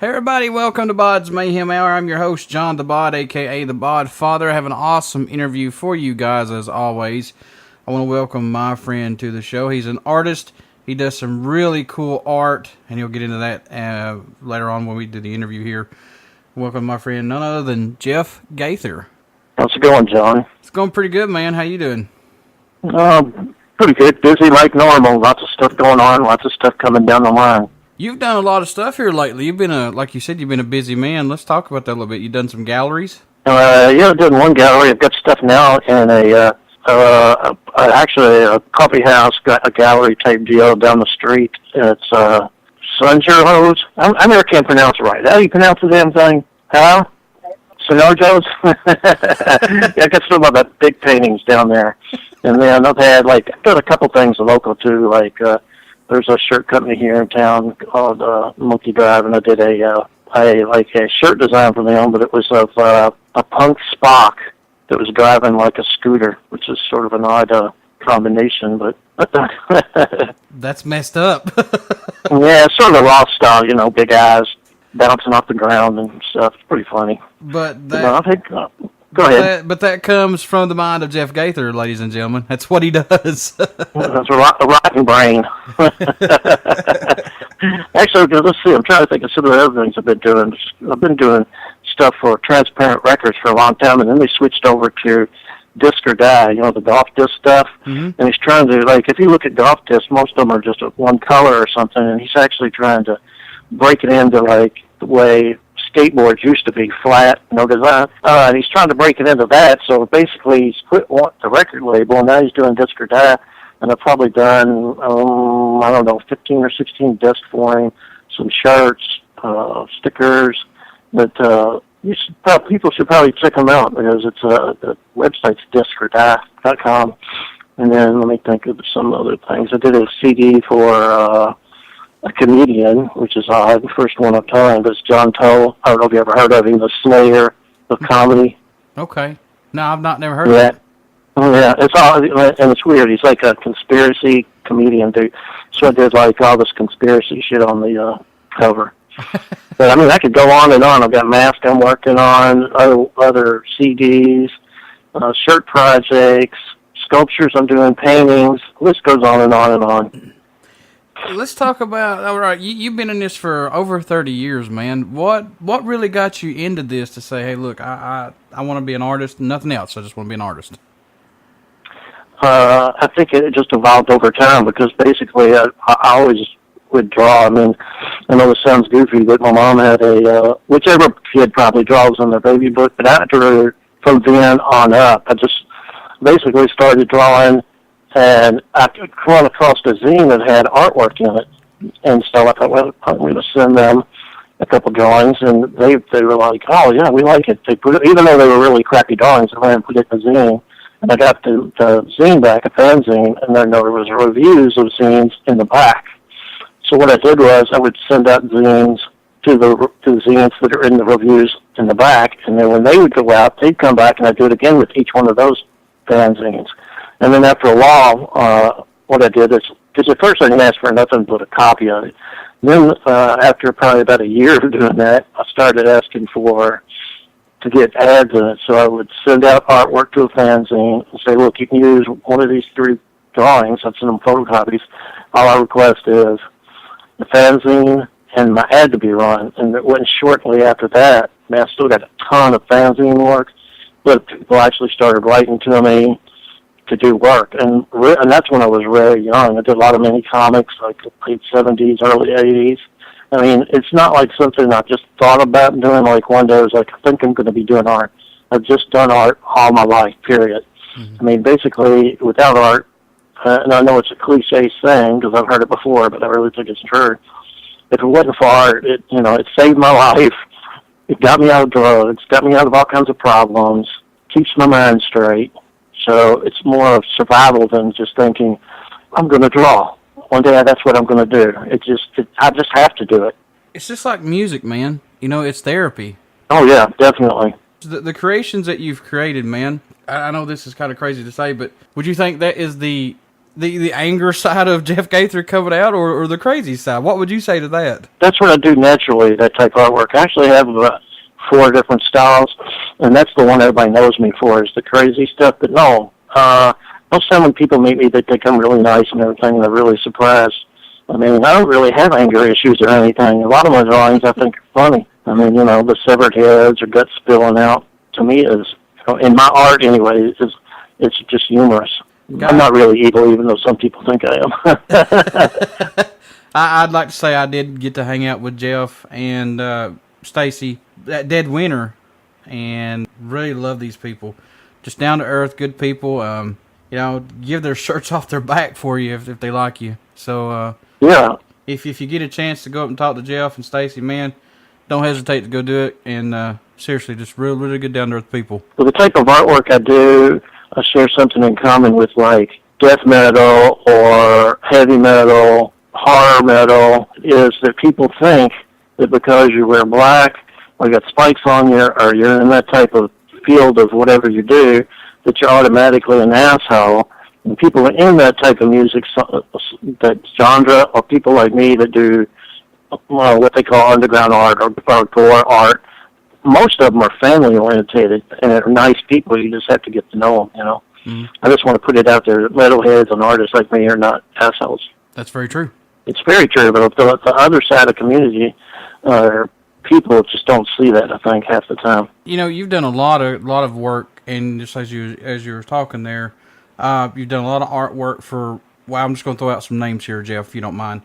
Hey everybody, welcome to BODS Mayhem Hour. I'm your host, John the Bod, aka the Bod Father. I have an awesome interview for you guys as always. I want to welcome my friend to the show. He's an artist. He does some really cool art, and he'll get into that later on when we do the interview here. Welcome my friend, none other than Jeff Gaither. How's it going, John? It's going pretty good, man. How you doing? Pretty good. Busy like normal. Lots of stuff going on. Lots of stuff coming down the line. You've done a lot of stuff here lately. You've been like you said, you've been a busy man. Let's talk about that a little bit. You've done some galleries? Yeah, I've done one gallery. I've got stuff now in actually a coffee house, got a gallery type deal down the street. It's Sunjurhos. I never can pronounce it right. How do you pronounce the damn thing? Huh? Sonorjos? Yeah, I got some of the big paintings down there. And then I've got a couple things local too, like there's a shirt company here in town called Monkey Drive, and I did a shirt design for them, but it was of a punk Spock that was driving like a scooter, which is sort of an odd combination, but that's messed up. Yeah, it's sort of a raw style, big eyes bouncing off the ground and stuff. It's pretty funny. But that, no, I think, go ahead. But that comes from the mind of Jeff Gaither, ladies and gentlemen. That's what he does. That's a rotten brain. Actually, let's see. I'm trying to think of some of the other things I've been doing. I've been doing stuff for Transparent Records for a long time, and then they switched over to Disc or Die, the golf disc stuff. Mm-hmm. And he's trying to, if you look at golf discs, most of them are just one color or something, and he's actually trying to break it into, the way skateboards used to be, flat, design. And he's trying to break it into that, so basically he's quit the record label, and now he's doing Disc or Die, and I've probably done, 15 or 16 discs for him, some shirts, stickers, but people should probably check them out, because the website's discordie.com. And then let me think of some other things. I did a CD for a comedian, which is odd, the first one of time, but it's John Toll. I don't know if you ever heard of him, the Slayer of comedy. Okay. No, I've never heard of that. Yeah, it's all, and it's weird. He's like a conspiracy comedian, dude. So I did all this conspiracy shit on the cover. But I could go on and on. I've got masks I'm working on, other CDs, shirt projects, sculptures I'm doing, paintings. The list goes on and on and on. Let's talk about, all right, you've been in this for over 30 years, man. What really got you into this to say, hey, look, I want to be an artist, nothing else. I just want to be an artist? I think it just evolved over time, because basically I always would draw. I know this sounds goofy, but my mom had whichever kid probably draws in their baby book, but after, from then on up, I just basically started drawing, and I came across a zine that had artwork in it, and so I thought, well, I'm going to send them a couple drawings, and they were like, oh yeah, we like it. They put it, even though they were really crappy drawings, they went and put it in the zine, and I got the zine back, a fanzine, and then there was reviews of zines in the back. So what I did was I would send out zines to the zines that are in the reviews in the back, and then when they would go out, they'd come back, and I'd do it again with each one of those fanzines. And then after a while, what I did is, because at first I didn't ask for nothing but a copy of it. Then after probably about a year of doing that, I started asking to get ads in it. So I would send out artwork to a fanzine and say, look, you can use one of these 3 drawings. I'd send them photocopies. All I request is the fanzine and my ad to be run. And it wasn't shortly after that. I still got a ton of fanzine work, but people actually started writing to me to do work. And that's when I was very young. I did a lot of mini comics, like late 70s, early 80s. It's not like something I just thought about doing. Like one day I was like, I think I'm going to be doing art. I've just done art all my life, period. Mm-hmm. Basically, without art, and I know it's a cliche saying because I've heard it before, but I really think it's true. If it wasn't for art, it saved my life. It got me out of drugs, got me out of all kinds of problems, keeps my mind straight. So it's more of survival than just thinking, I'm going to draw. One day that's what I'm going to do. I just have to do it. It's just like music, man. It's therapy. Oh, yeah, definitely. The creations that you've created, man, I know this is kind of crazy to say, but would you think that is the the anger side of Jeff Gaither coming out, or the crazy side? What would you say to that? That's what I do naturally, that type of artwork. I actually have about 4 different styles, and that's the one everybody knows me for, is the crazy stuff. But no, most time when people meet me, they think I'm really nice and everything, and they're really surprised. I mean, I don't really have anger issues or anything. A lot of my drawings I think are funny. I mean, the severed heads or guts spilling out, to me is, in my art anyway, it's just humorous. I'm not really evil, even though some people think I am. I'd like to say I did get to hang out with Jeff and Stacy that Dead Winter, and really love these people. Just down to earth, good people. Give their shirts off their back for you if they like you. So yeah, if you get a chance to go up and talk to Jeff and Stacy, man, don't hesitate to go do it. And seriously, just really good down to earth people. Well, the type of artwork I do, I share something in common with like death metal or heavy metal, horror metal, is that people think that because you wear black or you got spikes on you or you're in that type of field of whatever you do, that you're automatically an asshole. And people in that type of music, that genre, or people like me that do what they call underground art or gore art, most of them are family orientated and they're nice people. You just have to get to know them, Mm-hmm. I just want to put it out there that metalheads and artists like me are not assholes. That's very true. It's very true, but the other side of the community, people just don't see that, I think, half the time. You've done a lot of work, and just as you were talking there, you've done a lot of artwork for. Well, I'm just going to throw out some names here, Jeff, if you don't mind.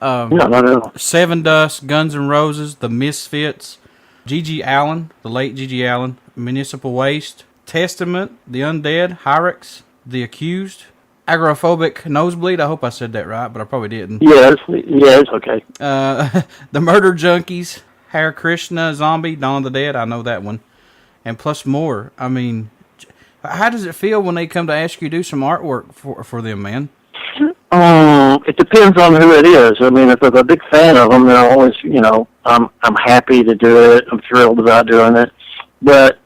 No, not at all. Seven Dust, Guns N' Roses, The Misfits, G.G. Allen, the late G.G. Allen, Municipal Waste, Testament, The Undead, Hyrex, The Accused, Agoraphobic Nosebleed. I hope I said that right, but I probably didn't. Yeah, it's okay. The Murder Junkies, Hare Krishna, Zombie, Dawn of the Dead. I know that one, and plus more. I mean, how does it feel when they come to ask you to do some artwork for them, man? It depends on who it is. I mean, if I'm a big fan of them, they're always, I'm happy to do it. I'm thrilled about doing it. But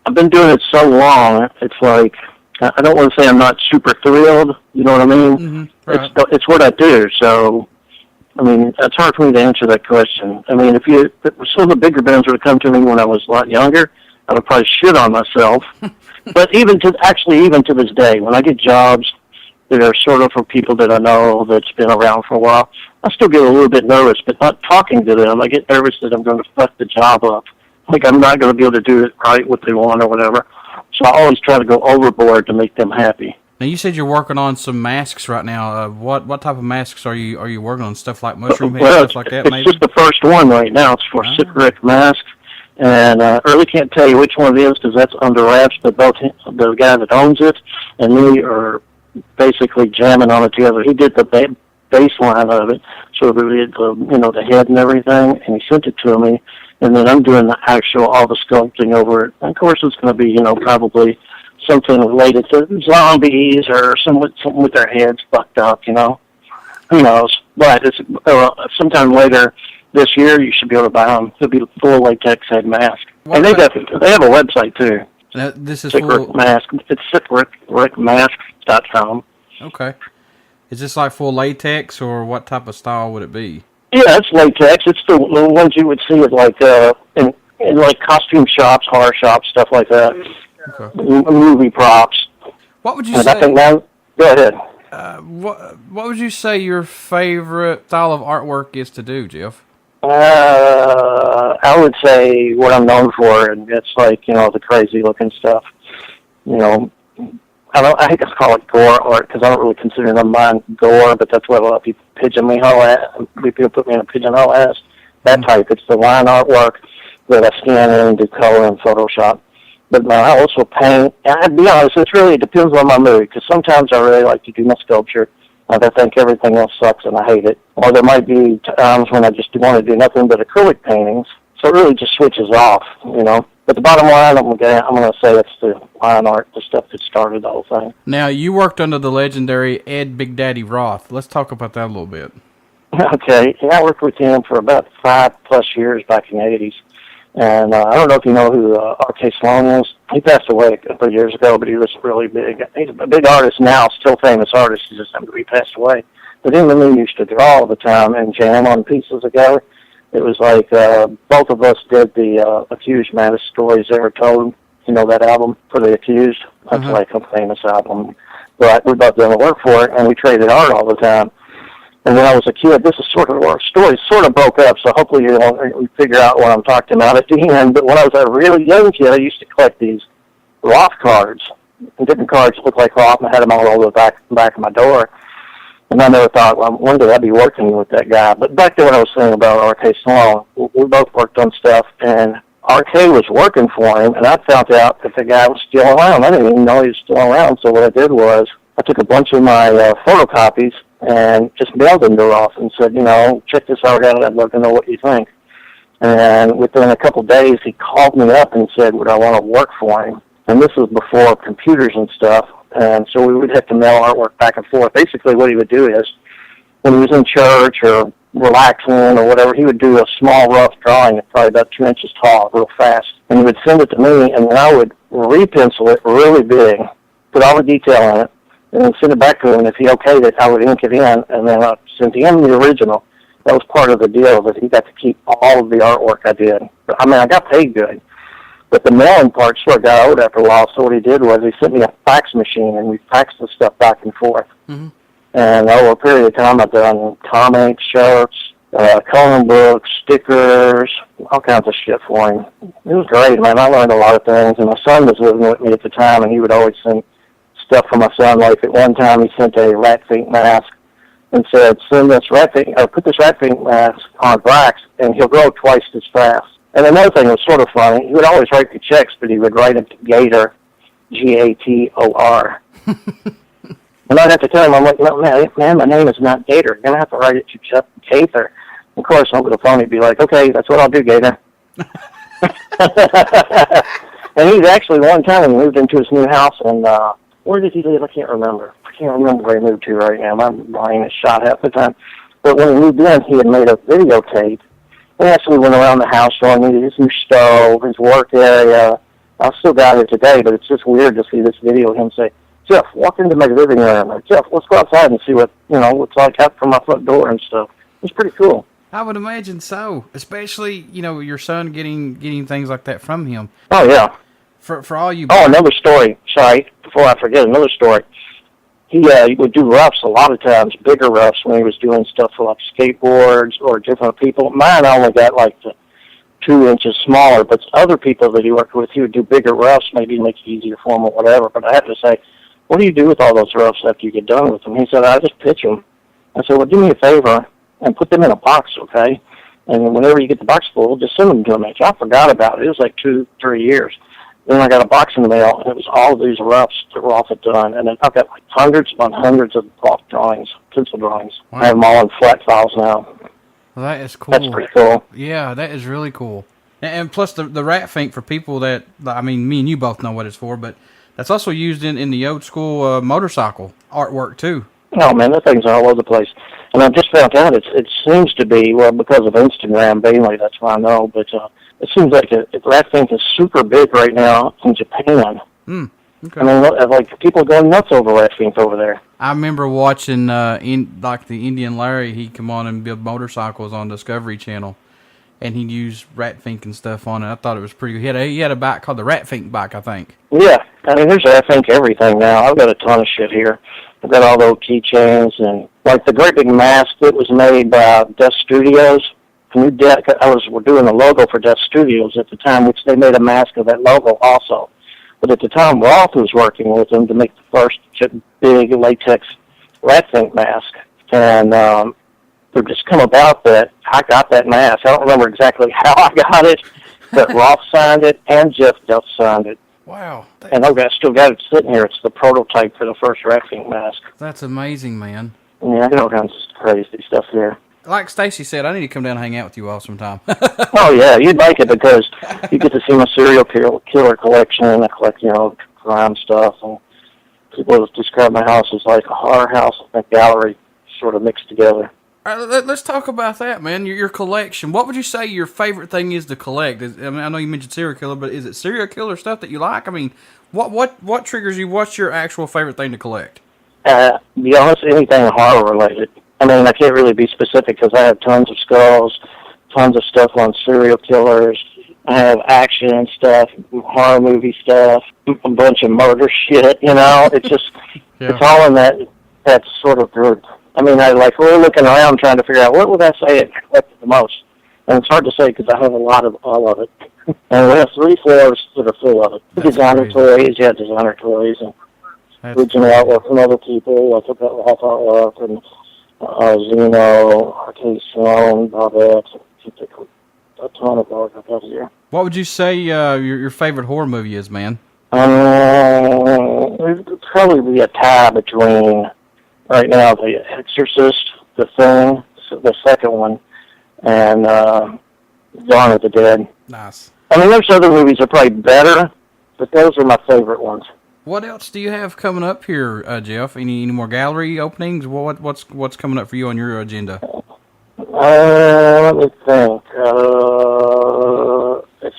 I've been doing it so long, it's like, I don't want to say I'm not super thrilled, you know what I mean? Mm-hmm. Right. It's what I do, so, I mean, it's hard for me to answer that question. I mean, if some of the bigger bands would have come to me when I was a lot younger, I would probably shit on myself. But even to this day, when I get jobs that are sort of for people that I know that's been around for a while, I still get a little bit nervous, but not talking to them. I get nervous that I'm going to fuck the job up. Like I'm not going to be able to do it right, what they want or whatever. So I always try to go overboard to make them happy. Now you said you're working on some masks right now. What type of masks are you working on? Stuff like mushroom head, stuff like that, maybe? It's just the first one right now. It's for Cigarette masks. And I really can't tell you which one it is because that's under wraps, but both the guy that owns it and me are basically jamming on it together. He did the baseline of it, so we did the head and everything, and he sent it to me. And then I'm doing all the sculpting over it. And of course, it's going to be, probably something related to zombies or something with their heads fucked up, Who knows? But it's sometime later this year, you should be able to buy them. It'll be a full latex head mask. And they have a website, too. Now, this is Cigarette mask. It's cigarettemask.com. Okay. Is this like full latex, or what type of style would it be? Yeah, it's latex. It's the ones you would see at like in like costume shops, horror shops, stuff like that. Okay. Movie props. What would you say? I think now, go ahead. What would you say your favorite style of artwork is to do, Jeff? I would say what I'm known for, and it's like the crazy looking stuff. I hate to call it gore art because I don't really consider mine gore, but that's what a lot of people pigeonhole at. People put me in a pigeonhole as that type. It's the line artwork that I scan in and do color in Photoshop. But I also paint. And I'd be honest, it depends on my mood because sometimes I really like to do my sculpture. I think everything else sucks and I hate it. Or there might be times when I just want to do nothing but acrylic paintings. So it really just switches off, But the bottom line, I'm going to say it's the line art, the stuff that started the whole thing. Now, you worked under the legendary Ed Big Daddy Roth. Let's talk about that a little bit. Okay. Yeah, I worked with him for about 5+ years back in the 80s. And I don't know if you know who R.K. Sloan is. He passed away a couple of years ago, but he was really big. He's a big artist now, still famous artist. He just happened to be passed away. But him and me used to draw all the time and jam on pieces together. It was like both of us did the Accused Maddest Stories Ever Told. You know that album for The Accused? That's like a famous album. But we both done the work for it, and we traded art all the time. And when I was a kid, this is sort of our story sort of broke up, so hopefully you figure out what I'm talking about at the end. But when I was a really young kid, I used to collect these Roth cards. And different cards looked like Roth, and I had them all over the back of my door. And I never thought, well, one day I'd be working with that guy. But back to what I was saying about R.K. Sloan, we both worked on stuff, and R.K. was working for him, and I found out that the guy was still around. I didn't even know he was still around, so what I did was I took a bunch of my photocopies and just mailed them to Roth and said, check this out, I'd love to know what you think. And within a couple of days, he called me up and said, would I want to work for him? And this was before computers and stuff, and so we would have to mail artwork back and forth. Basically, what he would do is, when he was in church or relaxing or whatever, he would do a small rough drawing, probably about 2 inches tall, real fast, and he would send it to me, and then I would re-pencil it really big, put all the detail in it, and then send it back to him. If he okayed it, I would ink it in, and then I'd send him the original. That was part of the deal, that he got to keep all of the artwork I did. I got paid good. But the mailing part sort of got old after a while, so what he did was he sent me a fax machine, and we faxed the stuff back and forth. Mm-hmm. And over a period of time, I've done comics, shirts, coloring books, stickers, all kinds of shit for him. It was great, man. I learned a lot of things, and my son was living with me at the time, and he would always send stuff for my son. Like at one time, he sent a rat fink mask and said, put this rat fink mask on wax, and he'll grow twice as fast. And another thing was sort of funny, he would always write the checks, but he would write it to Gator, Gator. And I'd have to tell him, I'm like, no, man, my name is not Gator. You're going to have to write it to Jeff Gaither. Of course, over the phone, he'd be like, okay, that's what I'll do, Gator. And he's actually, one time, he moved into his new house, and where did he live? I can't remember where he moved to right now. My brain is shot half the time. But when he moved in, he had made a videotape. He actually went around the house showing me his new stove, his work area. I still got it today, but it's just weird to see this video of him say, Jeff, walk into my living room. Or, Jeff, let's go outside and see what, what's like out from my front door and stuff. It's pretty cool. I would imagine so, especially, your son getting things like that from him. Oh, yeah. For all you... Oh, another story. Sorry, before I forget, another story. He would do roughs a lot of times, bigger roughs when he was doing stuff for like skateboards or different people. Mine only got like the 2 inches smaller, but other people that he worked with, he would do bigger roughs, maybe make it easier for him or whatever. But I have to say, what do you do with all those roughs after you get done with them? He said, I just pitch them. I said, well, do me a favor and put them in a box, okay? And whenever you get the box full, just send them to me. So I forgot about it. It was like 2-3 years. Then I got a box in the mail, and it was all of these roughs that Roth had done. And then I've got like hundreds upon hundreds of Roth drawings, pencil drawings. Wow. I have them all in flat files now. Well, that is cool. That's pretty cool. Yeah, that is really cool. And plus the rat fink, for people that, me and you both know what it's for, but that's also used in the old school motorcycle artwork too. Oh man, that thing's all over the place. And I just found out it seems to be, well, because of Instagram mainly, that's why I know, but it seems like rat fink is super big right now in Japan. Okay. I mean, like people are going nuts over rat fink over there. I remember watching the Indian Larry. He'd come on and build motorcycles on Discovery Channel, and he'd use rat fink and stuff on it. I thought it was pretty good. He had a bike called the Rat Fink bike, I think. Yeah, I mean, there's rat fink everything now. I've got a ton of shit here. I've got all those keychains and like the great big mask that was made by Death Studios. We're doing the logo for Death Studios at the time, which they made a mask of that logo also. But at the time, Roth was working with them to make the first big latex rat fink mask. And it just come about that I got that mask. I don't remember exactly how I got it, but Roth signed it and Jeff Duff signed it. Wow. And I've still got it sitting here. It's the prototype for the first rat fink mask. That's amazing, man. Yeah, I got all kinds of crazy stuff there. Like Stacy said, I need to come down and hang out with you all sometime. Oh, yeah, you'd like it because you get to see my serial killer collection. I collect, crime stuff. And people describe my house as like a horror house and a gallery sort of mixed together. All right, let's talk about that, man. Your collection. What would you say your favorite thing is to collect? I know you mentioned serial killer, but is it serial killer stuff that you like? I mean, what triggers you? What's your actual favorite thing to collect? To be honest, anything horror related. I mean, I can't really be specific because I have tons of skulls, tons of stuff on serial killers. I have action stuff, horror movie stuff, a bunch of murder shit. It's just it's all in that sort of group. I mean, we're looking around trying to figure out what would I say I collected the most, and it's hard to say because I have a lot of all of it. And we have 3 floors that are full of it. Designer toys, designer toys, and original artwork from other people, like Ralph artwork and Zeno, Arcade Sloan, Bobette, a ton of art I've got here. What would you say your favorite horror movie is, man? It'd probably be a tie between, right now, The Exorcist, The Thing, the second one, and Dawn of the Dead. Nice. I mean, there's other movies that are probably better, but those are my favorite ones. What else do you have coming up here, Jeff? Any more gallery openings? What's coming up for you on your agenda? Let me think. Let's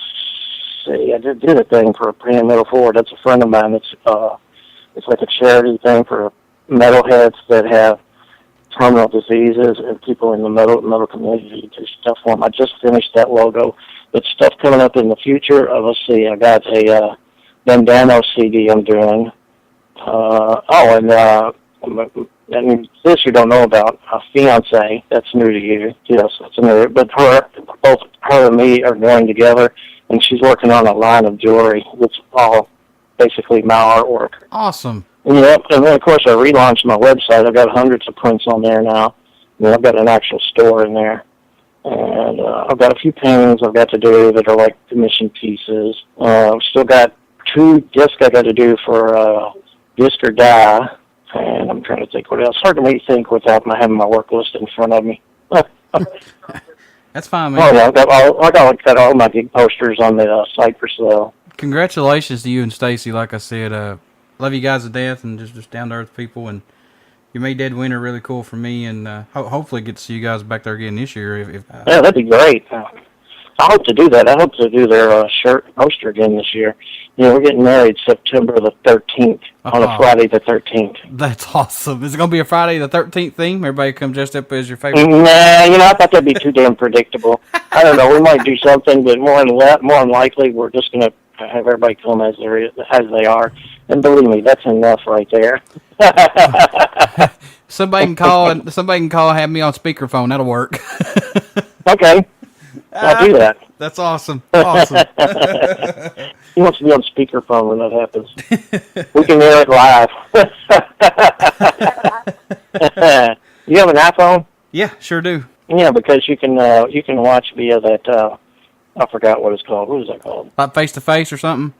see. I did a thing for a Premium Metal Forward. That's a friend of mine. It's like a charity thing for metalheads that have terminal diseases and people in the metal community do stuff for them. I just finished that logo. But stuff coming up in the future. Let's see. I got a Bandano CD I'm doing. And this you don't know about, a fiance, that's new to you. Yes, that's new. But both her and me are going together, and she's working on a line of jewelry. It's all basically my artwork. Awesome. Yep, and then of course I relaunched my website. I've got hundreds of prints on there now. I've got an actual store in there. And I've got a few paintings I've got to do that are like commission pieces. I've still got 2 discs I got to do for Disc or Die. And I'm trying to think what else. Hard to me think without having my work list in front of me. That's fine, man. Oh, yeah, I got all my gig posters on the site for sale. Congratulations to you and Stacy. Like I said, love you guys to death, and just down to earth people. And you made Dead Winter really cool for me, and hopefully get to see you guys back there again this year. Yeah, that'd be great. I hope to do that. I hope to do their shirt poster again this year. We're getting married September the 13th, on a Friday the 13th. That's awesome. Is it going to be a Friday the 13th theme? Everybody come dressed up as your favorite? Nah, I thought that'd be too damn predictable. I don't know. We might do something, but more than likely, we're just going to have everybody come as they are. And believe me, that's enough right there. Somebody can call and have me on speakerphone. That'll work. Okay. I'll do that. That's awesome. Awesome. He wants to be on speakerphone when that happens. We can hear it live. You have an iPhone? Yeah, sure do. Yeah, because you can watch via that. I forgot what it's called. What is that called? Like face to face or something?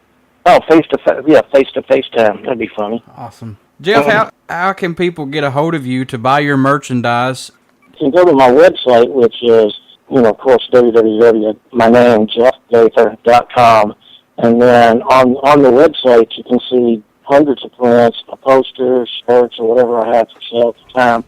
Oh, face to face. Yeah, face to face time. That'd be funny. Awesome. Jeff, how can people get a hold of you to buy your merchandise? You can go to my website, which is, of course, www.mynamejeffgaither.com. And then on the website, you can see hundreds of prints, posters, shirts, or whatever I have for sale at the time.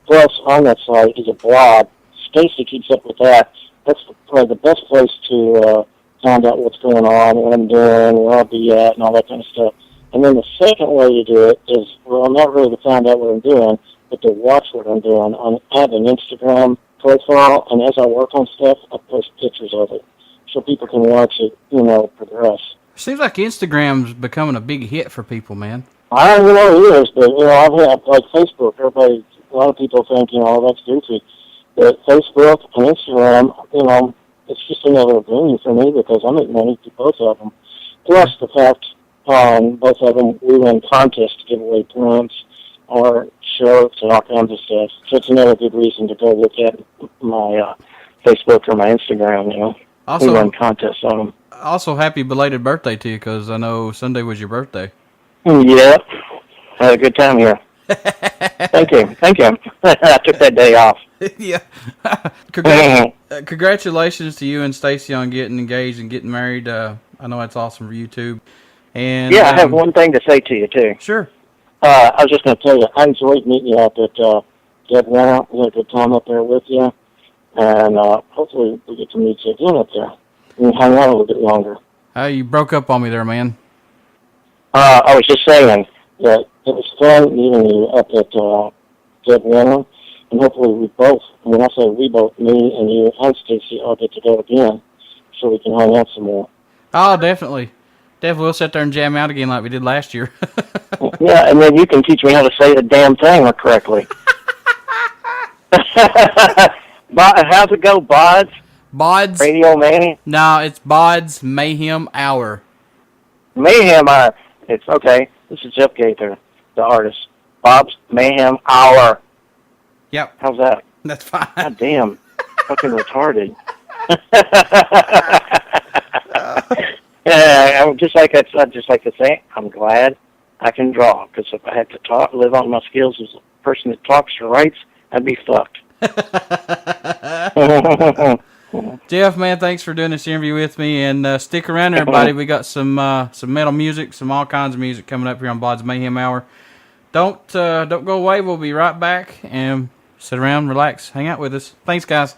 Plus, on that site is a blog. Stacy keeps up with that. That's probably the best place to find out what's going on, what I'm doing, where I'll be at, and all that kind of stuff. And then the second way to do it is, not really to find out what I'm doing, but to watch what I'm doing. I have an Instagram profile, and as I work on stuff, I post pictures of it so people can watch it, progress. Seems like Instagram's becoming a big hit for people, man. I don't know it is, but, I've had, like Facebook, a lot of people think, that's goofy. But Facebook and Instagram, it's just another venue for me because I make money through both of them. Plus the fact both of them, we win contests to give away prints or shirts and all kinds of stuff. So it's another good reason to go look at my Facebook or my Instagram, Also, we run contests on them. Also, happy belated birthday to you because I know Sunday was your birthday. Yeah. Had a good time here. Thank you. I took that day off. Yeah. Congratulations to you and Stacy on getting engaged and getting married. I know that's awesome for you too. And yeah, I have one thing to say to you too. Sure. I was just going to tell you, I enjoyed meeting you out at Deb Winter. We had a good time up there with you. And hopefully we get to meet you again up there. And hang out a little bit longer. You broke up on me there, man. I was just saying that it was fun meeting you up at Deb Winter. And hopefully we both, and when I say we both, me and you and Stacy, all get to go again so we can hang out some more. Oh, definitely. Definitely. We'll sit there and jam out again like we did last year. Yeah, and then you can teach me how to say the damn thing correctly. How's it go, BODS? BODS? Radio Manny? No, it's BODS Mayhem Hour. Mayhem Hour. It's okay. This is Jeff Gaither, the artist. BODS Mayhem Hour. Yep. How's that? That's fine. God damn. Fucking retarded. Yeah, I'm just like I'd just like to say, I'm glad I can draw, because if I had to live on my skills as a person that talks or writes, I'd be fucked. Jeff, man, thanks for doing this interview with me, and stick around, everybody. We got some metal music, some all kinds of music coming up here on BODS Mayhem Hour. Don't go away. We'll be right back, and sit around, relax, hang out with us. Thanks, guys.